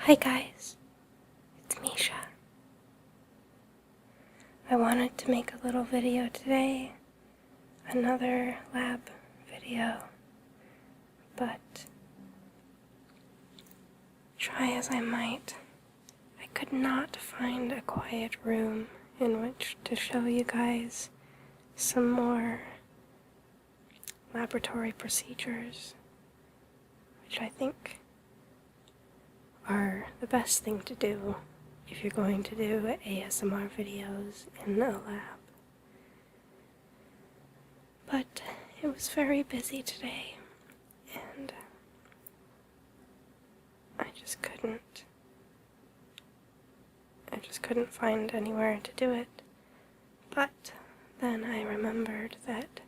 Hi guys, it's Misha. I wanted to make a little video today, another lab video, but try as I might, I could not find a quiet room in which to show you guys some more laboratory procedures, which I think are the best thing to do if you're going to do ASMR videos in a lab. But it was very busy today, and I just couldn't find anywhere to do it. But then I remembered that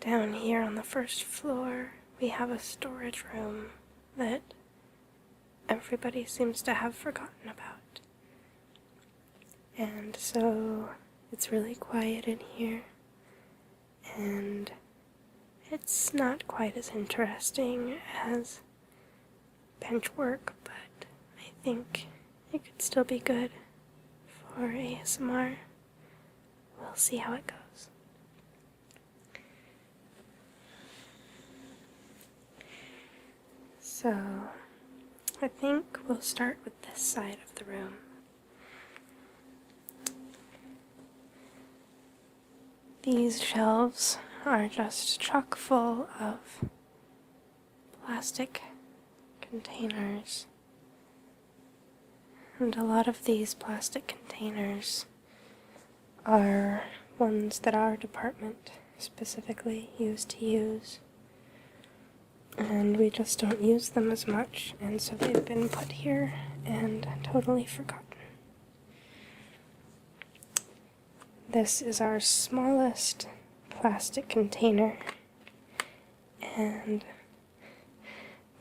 down here on the first floor we have a storage room that everybody seems to have forgotten about. And so it's really quiet in here, and it's not quite as interesting as bench work, but I think it could still be good for ASMR. We'll see how it goes. So I think we'll start with this side of the room. These shelves are just chock full of plastic containers. And a lot of these plastic containers are ones that our department specifically used to use. And we just don't use them as much, and so they've been put here and totally forgotten. This is our smallest plastic container, and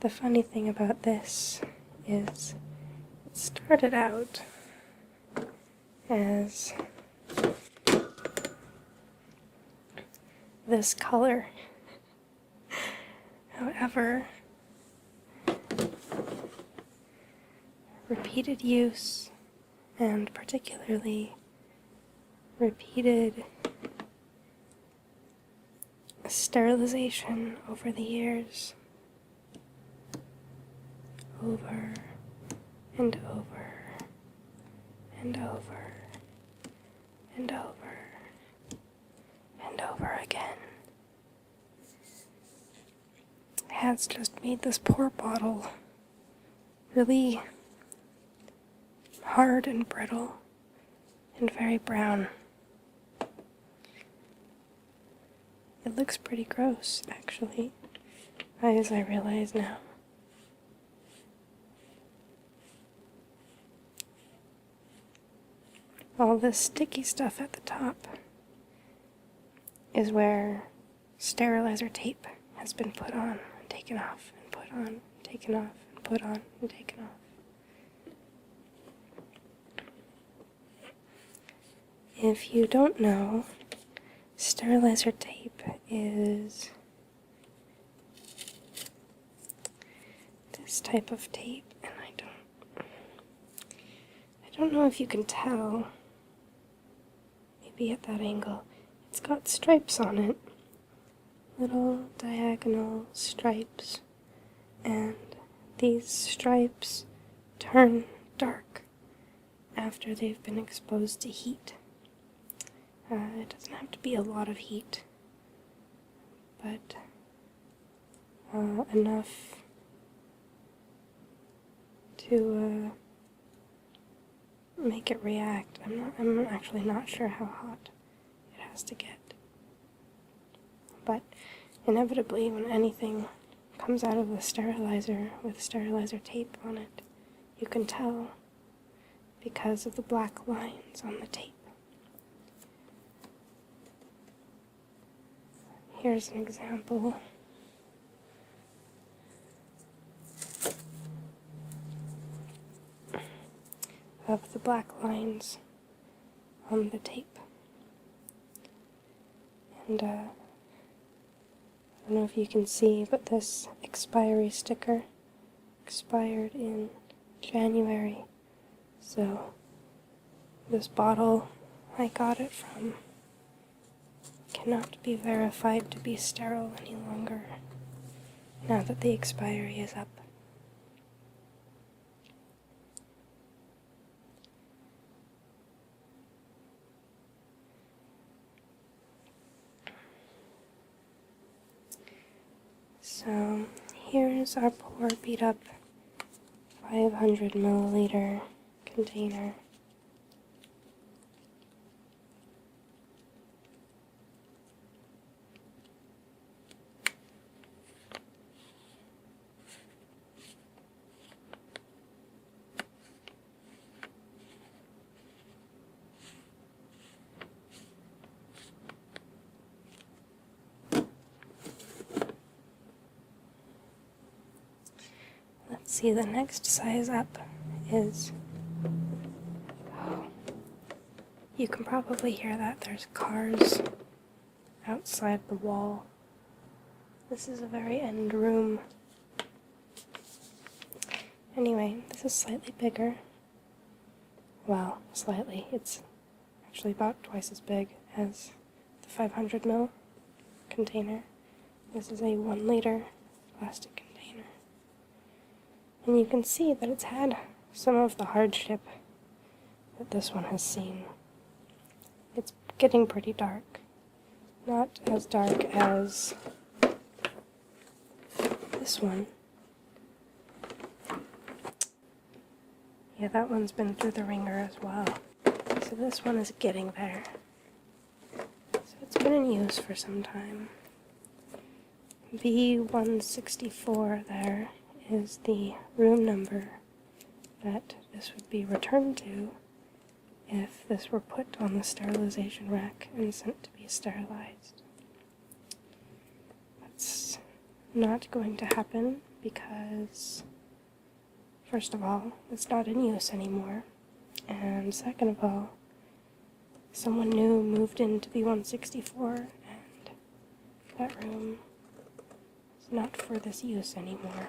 the funny thing about this is it started out as this color. However, repeated use, and particularly repeated sterilization over the years, over and over and over and over and over again, has just made this poor bottle really hard and brittle and very brown. It looks pretty gross, actually, as I realize now. All this sticky stuff at the top is where sterilizer tape has been put on and taken off and put on and taken off and put on and taken off. If you don't know, sterilizer tape is this type of tape, and I don't know if you can tell, maybe at that angle. It's got stripes on it, little diagonal stripes, and these stripes turn dark after they've been exposed to heat. It doesn't have to be a lot of heat, but enough to make it react. I'm actually not sure how hot it has to get. But inevitably, when anything comes out of the sterilizer with sterilizer tape on it, you can tell because of the black lines on the tape. Here's an example. Of the black lines on the tape. And I don't know if you can see, but this expiry sticker expired in January. So this bottle I got it from cannot be verified to be sterile any longer now that the expiry is up. So here's our poor beat up 500 milliliter container. Let's see, the next size up is, oh, you can probably hear that. There's cars outside the wall. This is a very end room. Anyway, this is slightly bigger. Well, slightly. It's actually about twice as big as the 500 ml container. This is a 1 liter plastic container. And you can see that it's had some of the hardship that this one has seen. It's getting pretty dark. Not as dark as this one. Yeah, that one's been through the ringer as well. So this one is getting there. So it's been in use for some time. V164 there is the room number that this would be returned to if this were put on the sterilization rack and sent to be sterilized. That's not going to happen because, first of all, it's not in use anymore, and second of all, someone new moved into V164 and that room is not for this use anymore.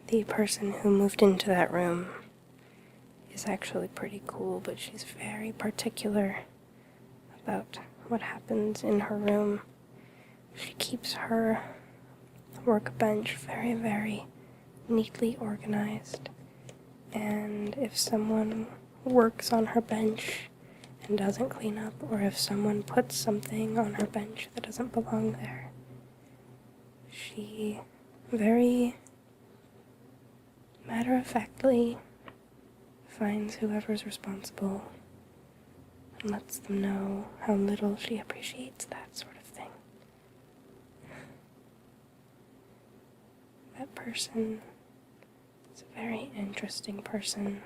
The person who moved into that room is actually pretty cool, but she's very particular about what happens in her room. She keeps her workbench very, very neatly organized, and if someone works on her bench and doesn't clean up, or if someone puts something on her bench that doesn't belong there, she very matter-of-factly finds whoever's responsible and lets them know how little she appreciates that sort of thing. That person is a very interesting person.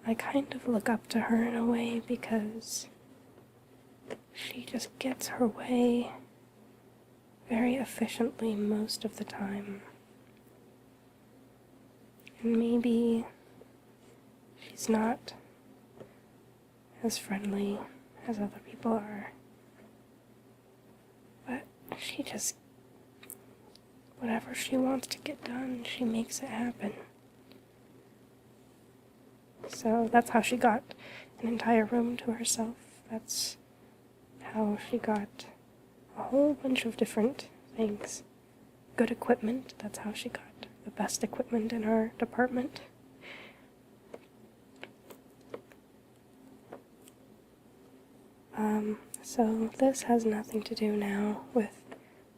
I kind of look up to her in a way because she just gets her way very efficiently most of the time. And maybe she's not as friendly as other people are, but she just, whatever she wants to get done, she makes it happen. So that's how she got an entire room to herself. That's how she got a whole bunch of different things. Good equipment, that's how she got the best equipment in our department. So this has nothing to do now with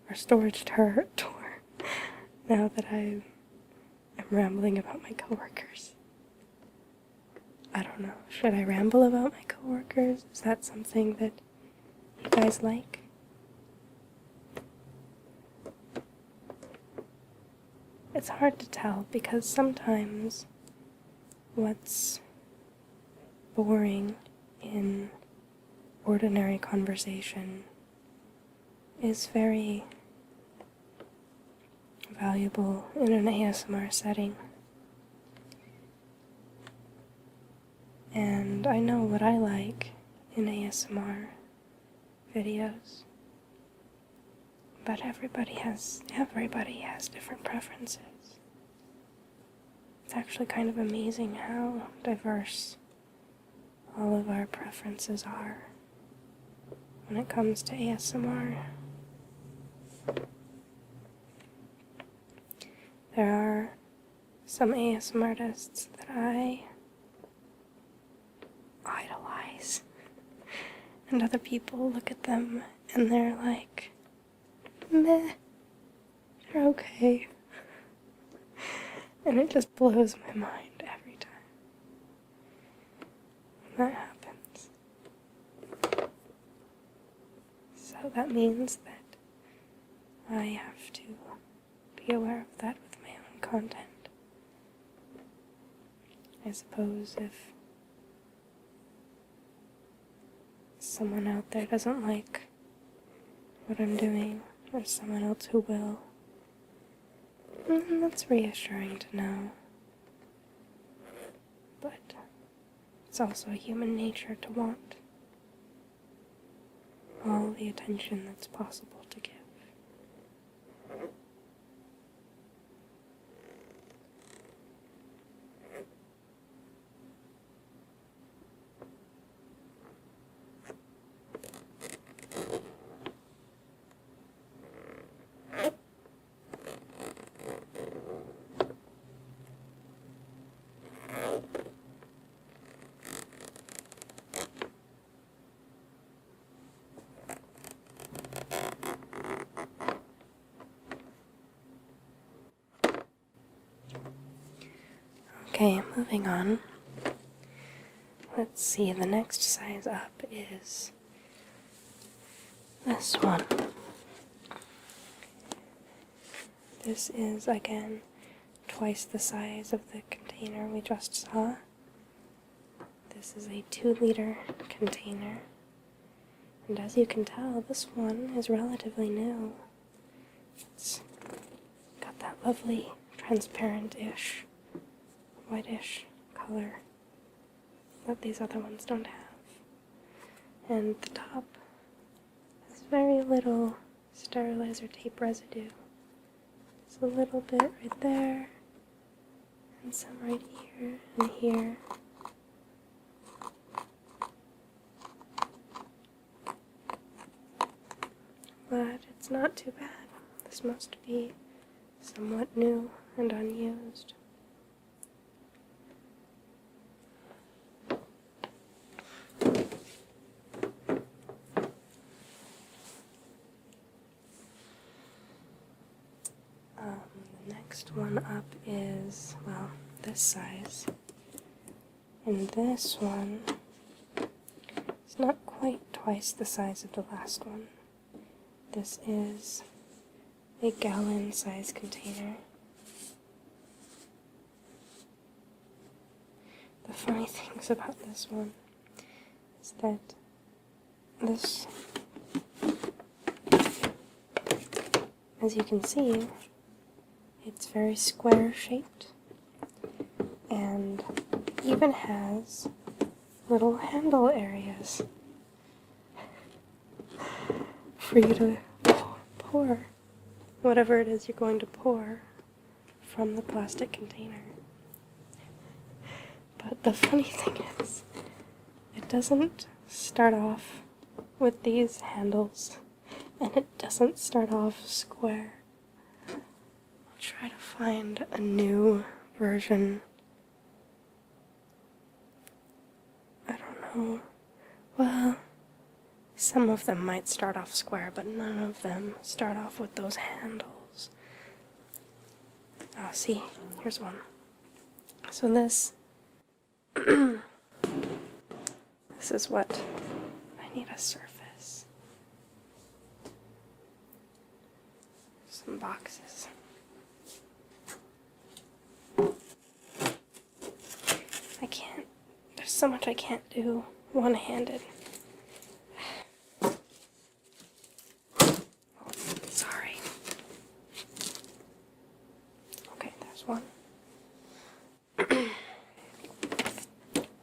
our storage tour, now that I am rambling about my coworkers. I don't know, should I ramble about my coworkers? Is that something that you guys like? It's hard to tell because sometimes what's boring in ordinary conversation is very valuable in an ASMR setting. And I know what I like in ASMR videos. But everybody has different preferences. It's actually kind of amazing how diverse all of our preferences are when it comes to ASMR. There are some ASMR artists that I idolize, and other people look at them and they're like, meh, they're okay. And it just blows my mind every time when that happens. So that means that I have to be aware of that with my own content. I suppose if someone out there doesn't like what I'm doing, there's someone else who will. And that's reassuring to know. But it's also human nature to want all the attention that's possible to give. Okay, moving on. Let's see, the next size up is this one. This is, again, twice the size of the container we just saw. This is a 2-liter container. And as you can tell, this one is relatively new. It's got that lovely transparent-ish, whitish color that these other ones don't have. And the top has very little sterilizer tape residue. Just a little bit right there, and some right here and here. But it's not too bad. This must be somewhat new and unused. The next one up is, well, this size. And this one is not quite twice the size of the last one. This is a gallon-size container. The funny things about this one is that this, as you can see, it's very square-shaped and even has little handle areas for you to pour whatever it is you're going to pour from the plastic container. But the funny thing is, it doesn't start off with these handles, and it doesn't start off square. I'll try to find a new version. I don't know. Well, some of them might start off square, but none of them start off with those handles. Oh, see, here's one. So this is what I need: a surface. Some boxes. There's so much I can't do one-handed. Sorry. Okay, there's one.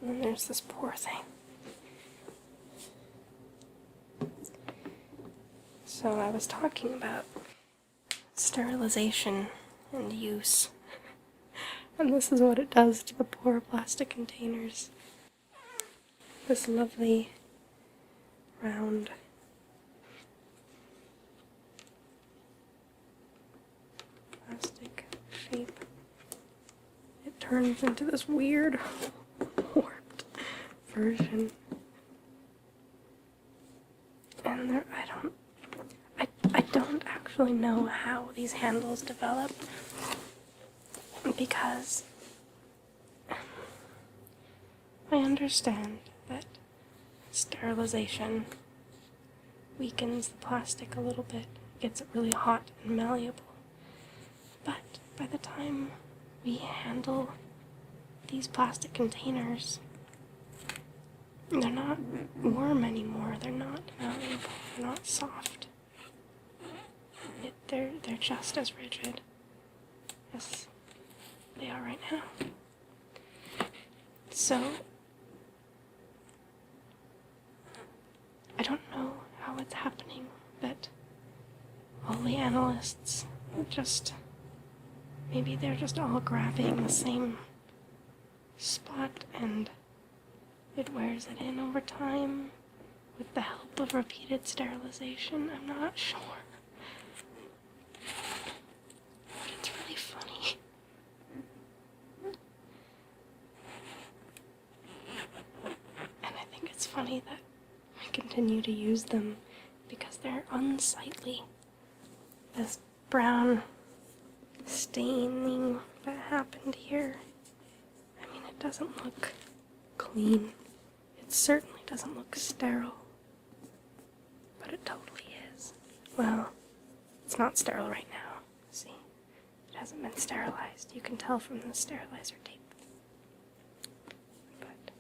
And then there's this poor thing. So I was talking about sterilization and use. And this is what it does to the poor plastic containers. This lovely round plastic shape. It turns into this weird, warped version. And I don't actually know how these handles develop, because I understand that sterilization weakens the plastic a little bit, gets it really hot and malleable. But by the time we handle these plastic containers, they're not warm anymore, they're not malleable, they're not soft. They're just as rigid as they are right now. So, I don't know how it's happening that all the analysts maybe they're just all grabbing the same spot and it wears it in over time with the help of repeated sterilization. I'm not sure. But it's really funny. And I think it's funny that we continue to use them because they're unsightly. This brown staining that happened here, I mean, it doesn't look clean. It certainly doesn't look sterile. But it totally is. Well, it's not sterile right now. See? It hasn't been sterilized. You can tell from the sterilizer tape. But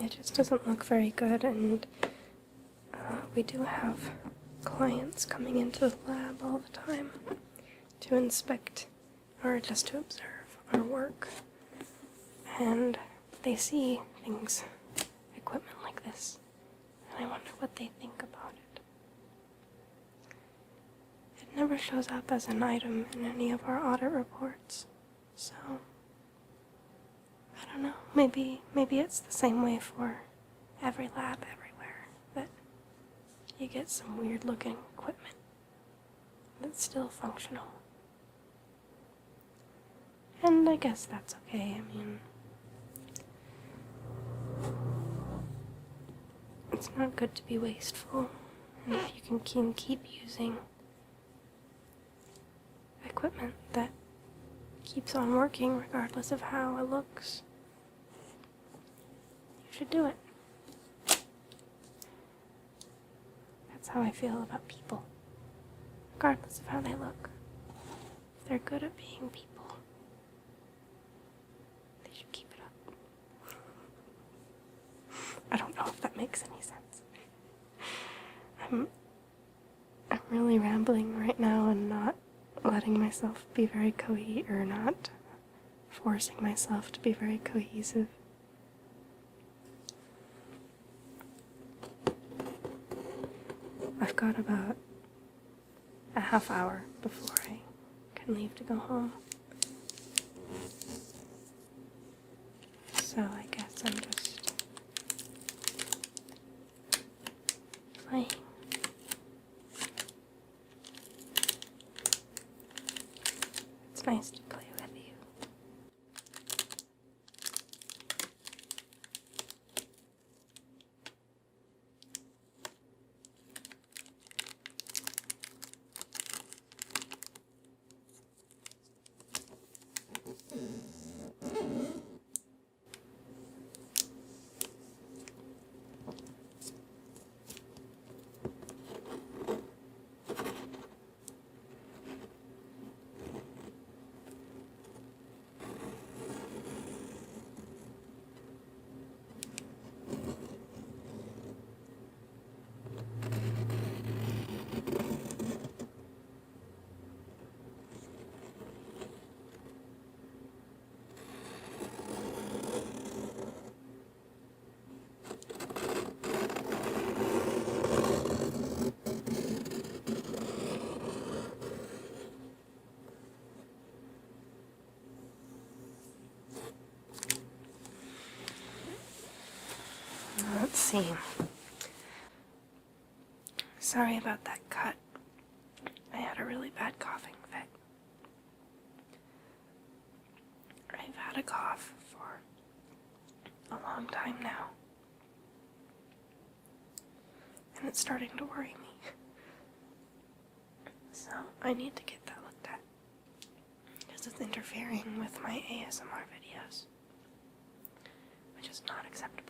it just doesn't look very good, and we do have clients coming into the lab all the time to inspect or just to observe our work, and they see things, equipment like this, and I wonder what they think about it. It never shows up as an item in any of our audit reports, so I don't know, maybe it's the same way for every lab everywhere, that you get some weird looking equipment that's still functional. And I guess that's okay. I mean, it's not good to be wasteful, and if you can keep using equipment that keeps on working regardless of how it looks, you should do it. That's how I feel about people, regardless of how they look. If they're good at being people, they should keep it up. I don't know if that makes any sense. I'm really rambling right now and not letting myself be very or not forcing myself to be very cohesive. I've got about a half hour before I can leave to go home. So I guess I'm just playing. It's nice to play with you. see. Sorry about that cut. I had a really bad coughing fit. I've had a cough for a long time now. And it's starting to worry me. So I need to get that looked at. Because it's interfering with my ASMR videos. Which is not acceptable.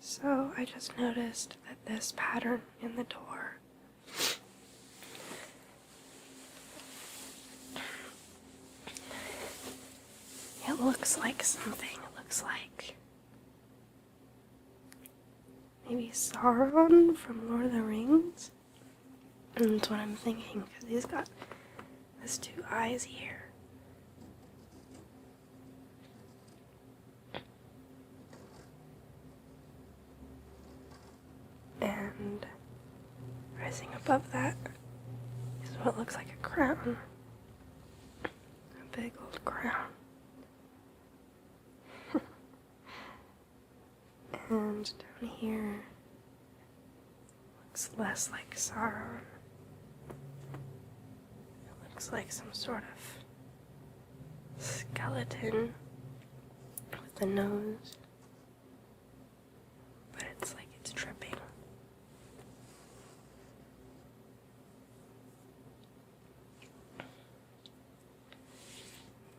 So I just noticed that this pattern in the door it looks like something. It looks like maybe Sauron from Lord of the Rings. And that's what I'm thinking, because he's got his two eyes here. And rising above that is what looks like a crown. A big old crown. And down here looks less like Sauron. It looks like some sort of skeleton with a nose. But it's like it's dripping.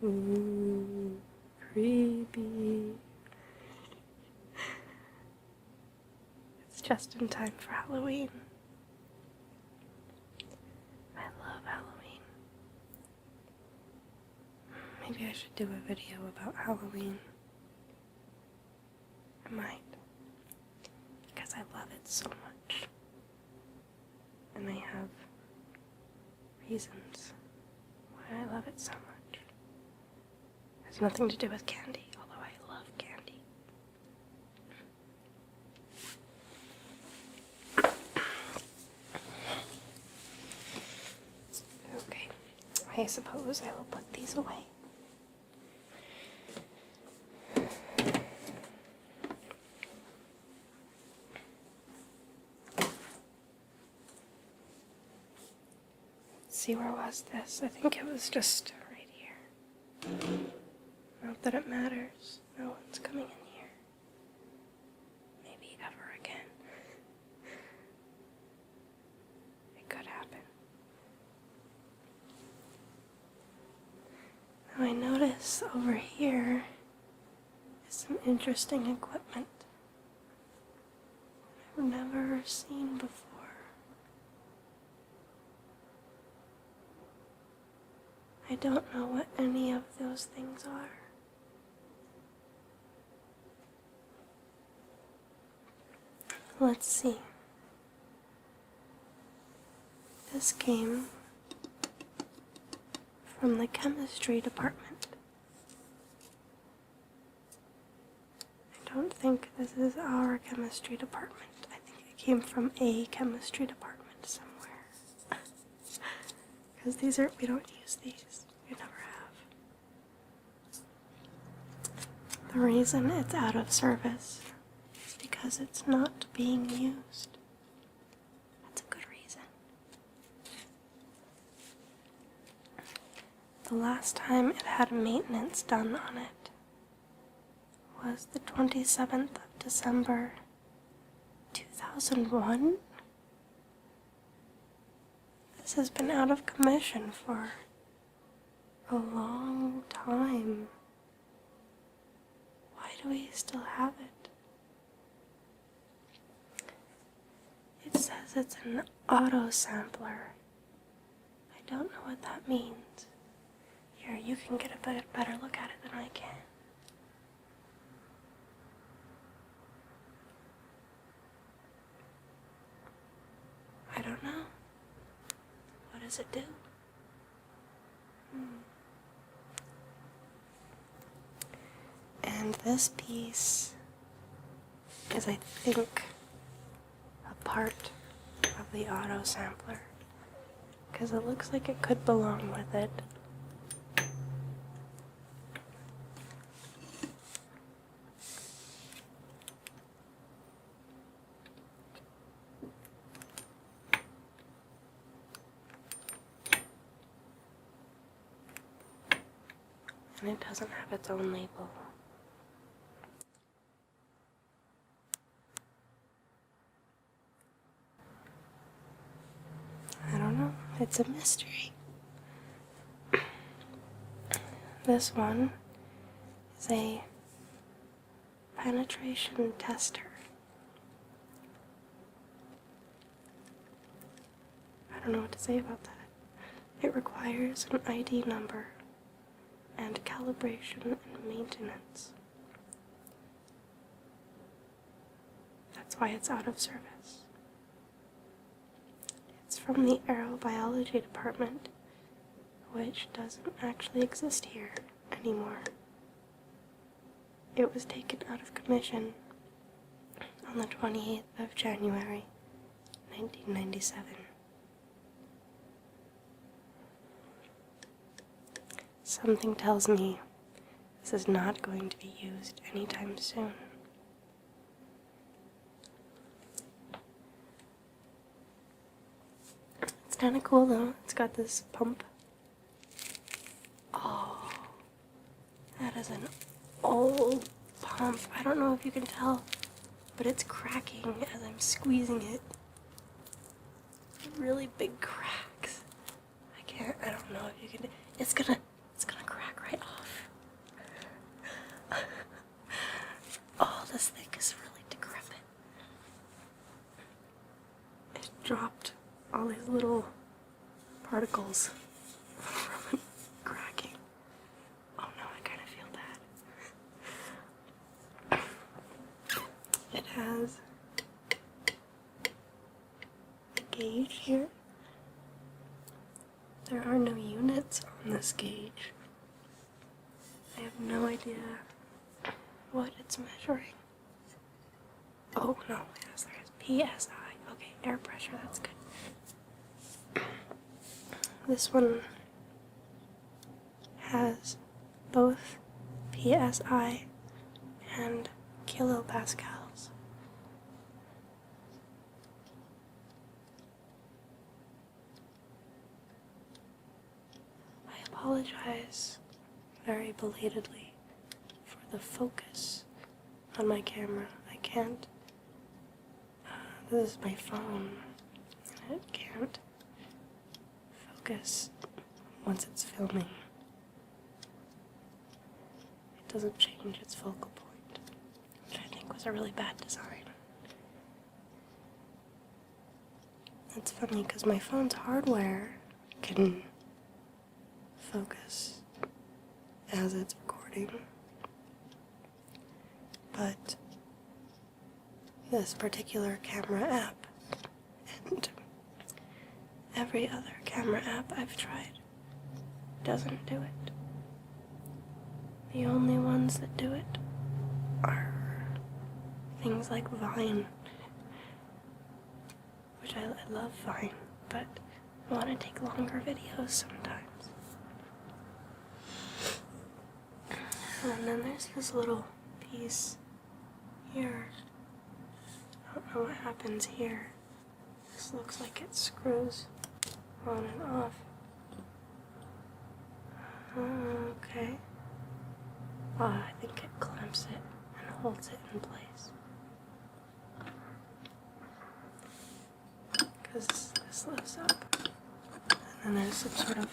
Ooh, creepy. It's just in time for Halloween. I love Halloween. Maybe I should do a video about Halloween. I might. Because I love it so much. And I have reasons why I love it so much. It has nothing to do with candy, although I love candy. Okay, I suppose I will put these away. See, where was this? I think it was just right here. Not that it matters. No one's coming in here. Maybe ever again. It could happen. Now I notice over here is some interesting equipment I've never seen before. I don't know what any of those things are. Let's see. This came from the chemistry department. I don't think this is our chemistry department. I think it came from a chemistry department somewhere. Because we don't use these. We never have. The reason it's out of service is because it's not being used. That's a good reason. The last time it had maintenance done on it was the 27th of December, 2001. This has been out of commission for a long time. Why do we still have it? It says it's an auto sampler. I don't know what that means. Here, you can get a better look at it than I can. I don't know. What does it do? And this piece is, I think, a part of the auto sampler, because it looks like it could belong with it. and it doesn't have its own label. I don't know, it's a mystery. This one is a penetration tester. I don't know what to say about that. It requires an ID number and calibration and maintenance. That's why it's out of service. It's from the aerobiology department, which doesn't actually exist here anymore. It was taken out of commission on the 28th of January, 1997. Something tells me this is not going to be used anytime soon. It's kind of cool though. It's got this pump. Oh, that is an old pump. I don't know if you can tell, but it's cracking as I'm squeezing it. Really big cracks. I don't know if you can, it's gonna crack right off. Oh, this thing is really decrepit. It dropped all these little particles from it cracking. Oh no, I kind of feel bad. It has a gauge here. There are no units on this gauge. I have no idea what it's measuring. Oh no, yes, there is PSI. Okay, air pressure, that's good. This one has both PSI and kilopascals. I apologize very belatedly for the focus on my camera. I can't, this is my phone, and it can't focus once it's filming. It doesn't change its focal point, which I think was a really bad design. It's funny because my phone's hardware can focus as it's recording, but this particular camera app and every other camera app I've tried doesn't do it. The only ones that do it are things like Vine, which I love Vine, but I want to take longer videos sometimes. And then there's this little piece here. I don't know what happens here. This looks like it screws on and off. Okay. I think it clamps it and holds it in place. Because this lifts up. And then there's some sort of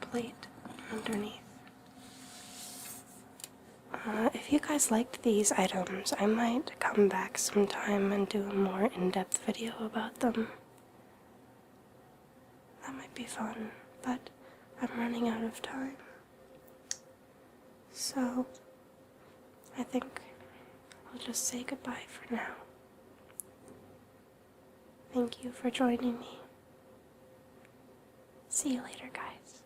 plate underneath. If you guys liked these items, I might come back sometime and do a more in-depth video about them. That might be fun, but I'm running out of time. So, I think I'll just say goodbye for now. Thank you for joining me. See you later, guys.